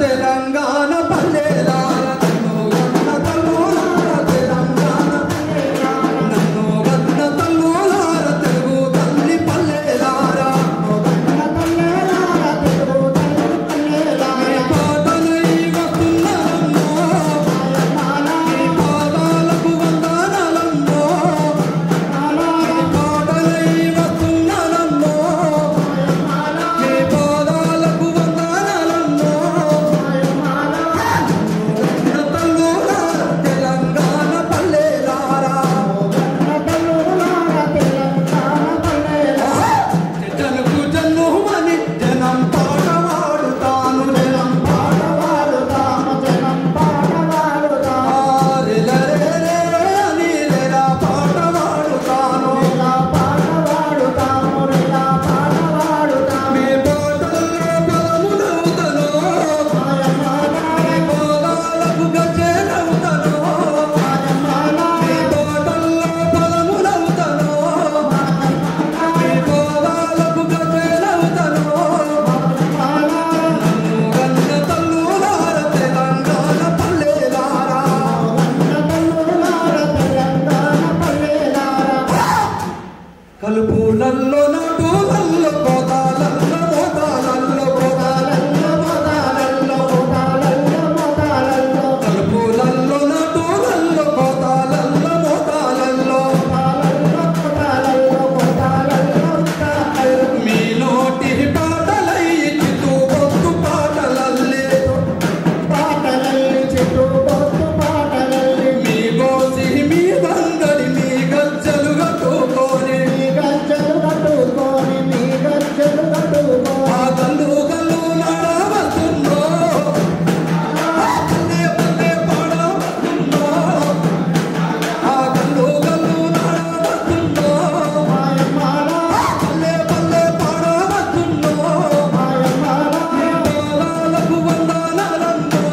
తెలంగాణ పల్లెలార నన్ను గన్న తల్లులార తెలంగాణ నన్ను గన్న తల్లులార తెలుగు తల్లి పల్లెలార పాటలై వస్తున్నారమ్మో ఈ పాదాలకు వందనాలమ్మో పాటలై వస్తున్నారమ్మో ఈ పాదాలకు వందనాలమ్మో తల్లులార తెలంగాణ పల్లెలార జనకు జన్నుమని జనం పాట వాడుతాను జనం పాట నీరేరా పాట వాడుతాను మీ పాటల్లో పదములవుతాను మీ పాదాలకు గజ్జెలవుతాను మీ పాటల్లో పదములవుతాను మీ పాదాలకు గజ్జెలవుతాను నన్ను గన్న తల్లులార తెలంగాణ పల్లెలార కలుపులల్లో నటులల్లో పోతాలల్లో పోతాలల్లో కలుపులల్లో నటులల్లో పోతాలల్లో పోతాలల్లో మీ నోటి పాటలై చిత్తు బొత్తు పాటలల్లి మీ గోసి మీ బంగడి మీ గజ్జలు కట్టుకొని ఆ కల్లు కల్లు నడవస్తుందో పల్లె పల్లె పాడవస్తుందో ఆ కల్లు కల్లు నడవస్తుందో పల్లె పల్లె పాడవస్తుందో పాదాలకు వందనాలమ్మో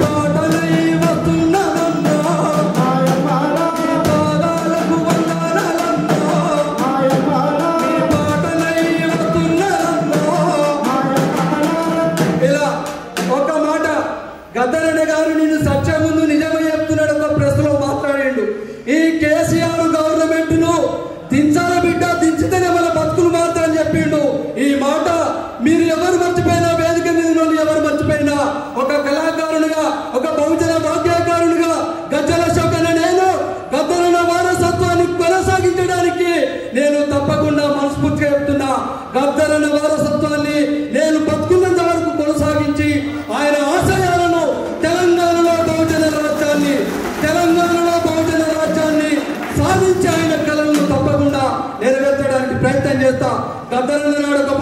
పాటలై వస్తున్నారమ్మో పాదాలకు వందనాలమ్మో పాటలై వస్తున్నారమ్మో ఇలా ఒక మాట గద్దరన్న గారు నిన్ను సత్యం ముందు నిజమే చెప్తున్నాడు. ఒక ప్రెస్ లో మాట్లాడిండు. ఈ కేసీఆర్ గవర్నమెంట్ ను దించాల బిడ్డ, దించితేనే మన బతుకులు మాత్రం చెప్పిండు. ఈ మాట మీరు ఎవరు మర్చిపోయినా, వేదిక మీద ఉన్న వాళ్ళు ఎవరు మర్చిపోయినా, ఒక కళాకారునిగా, ఒక బహుజన వాక్యకారునిగా గజ్జల శోకన నేను గద్దరన్న వారసత్వాన్ని కొనసాగించడానికి నేను తప్పకుండా మనస్ఫూర్తిగా చెప్తున్నా. గద్దరన్న వారసత్వాన్ని నేను బతుకున్నంత వరకు కొనసాగించి ఆయన ఆశయాలను తెలంగాణలో బహుజన రాజ్యాన్ని సాధించి ఆయన కళలను తప్పకుండా నెరవేర్చడానికి ప్రయత్నం చేస్తా. గద్దరన్న నాడు ఒక